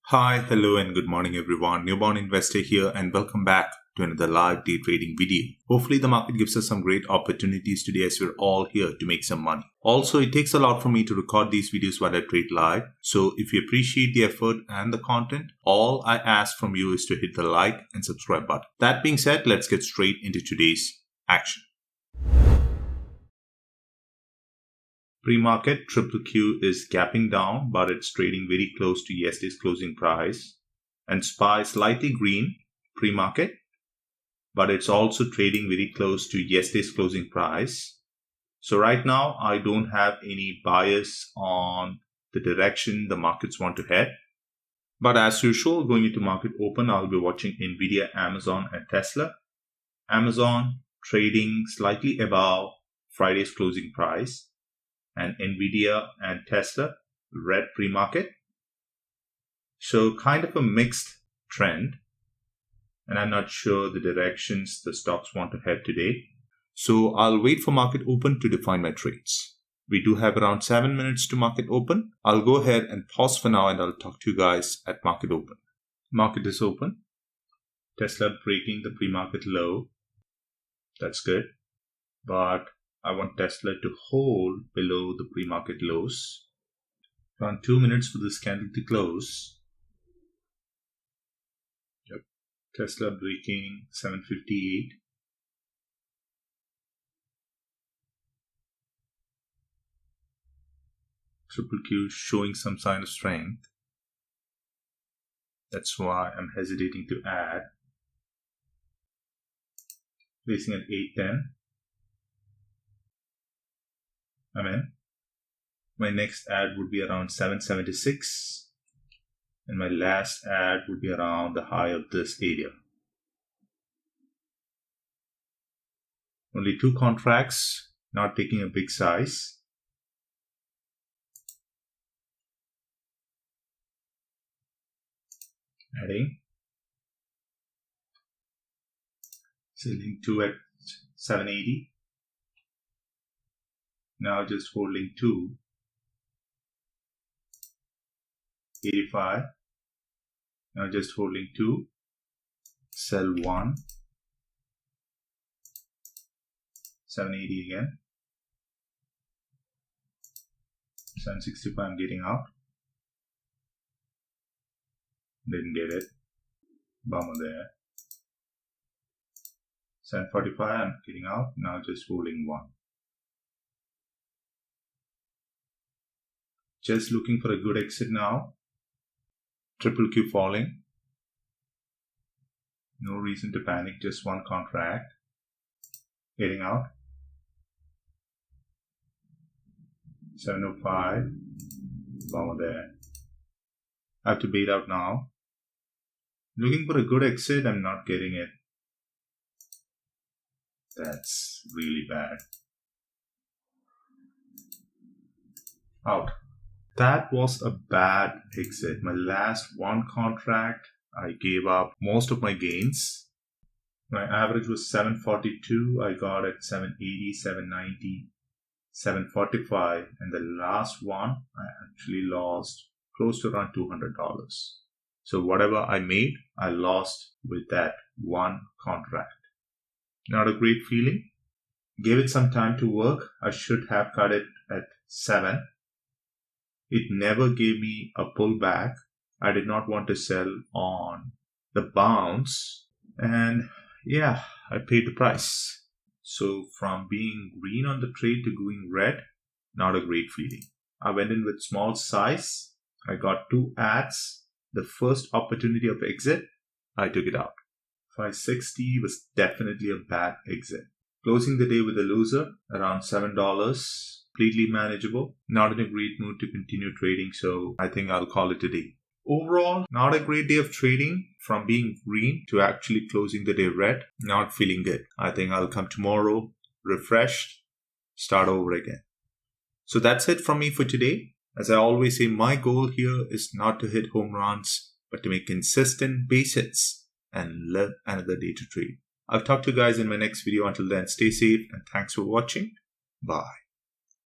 Hi, hello and good morning everyone. Newborn investor here and welcome back to another live day trading video. Hopefully the market gives us some great opportunities today as we're all here to make some money. Also, it takes a lot for me to record these videos while I trade live. So if you appreciate the effort and the content, all I ask from you is to hit the like and subscribe button. That being said, let's get straight into today's action. Pre-market triple Q is gapping down, but it's trading very close to yesterday's closing price. And SPY slightly green pre-market, but it's also trading very close to yesterday's closing price. So right now, I don't have any bias on the direction the markets want to head. But as usual, going into market open, I'll be watching Nvidia, Amazon, and Tesla. Amazon trading slightly above Friday's closing price, and Nvidia and Tesla red pre-market. So kind of a mixed trend, and I'm not sure the directions the stocks want to head today. So I'll wait for market open to define my trades. We do have around 7 minutes to market open. I'll go ahead and pause for now and I'll talk to you guys at market open. Market is open. Tesla breaking the pre-market low. That's good. But I want Tesla to hold below the pre-market lows. Around 2 minutes for this candle to close. Yep. Tesla breaking 758. Triple Q showing some sign of strength. That's why I'm hesitating to add. Placing at 810. I'm in. My next ad would be around 776, and my last ad would be around the high of this area. Only 2 contracts, not taking a big size. Adding. Selling 2 at 780. Now just holding 2, 85. Now just holding 2, sell 1, 780 again, 765 I'm getting out, didn't get it, bummer there, 745 I'm getting out, now just holding 1. Just looking for a good exit now. Triple Q falling. No reason to panic, just 1 contract. Getting out. 705. Bummer there. I have to bait out now. Looking for a good exit, I'm not getting it. That's really bad. Out. That was a bad exit. My last 1 contract, I gave up most of my gains. My average was 742. I got at 780, 790, 745. And the last one, I actually lost close to around $200. So whatever I made, I lost with that 1 contract. Not a great feeling. Gave it some time to work. I should have cut it at 7. It never gave me a pullback. I did not want to sell on the bounce. And yeah, I paid the price. So from being green on the trade to going red, not a great feeling. I went in with small size. I got 2 ads. The first opportunity of exit, I took it out. 560 was definitely a bad exit. Closing the day with a loser, around $7. Completely manageable. Not in a great mood to continue trading, so I think I'll call it a day. Overall, not a great day of trading. From being green to actually closing the day red, not feeling good. I think I'll come tomorrow, refreshed, start over again. So that's it from me for today. As I always say, my goal here is not to hit home runs, but to make consistent base hits and live another day to trade. I'll talk to you guys in my next video. Until then, stay safe and thanks for watching. Bye.